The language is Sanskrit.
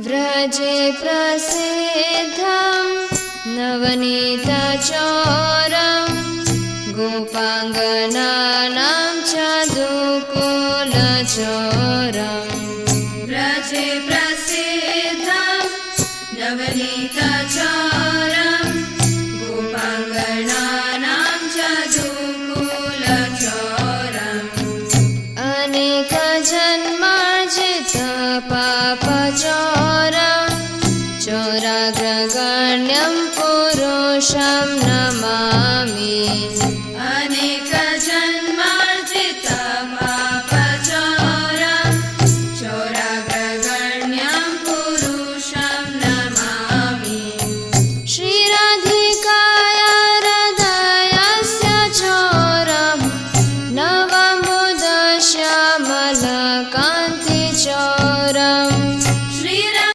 व्रजे प्रसिद्धं नवनीतचोरं गोपाङ्गनानां चतुकुलचोरम् व्रजे प्रसिद्धं नवनीतचोरं गोपाङ्गनानां चतुकुलचोरम् अनेकजन्मार्जितपापचोरं चोराग्रगण्यं पुरुषं नमामि।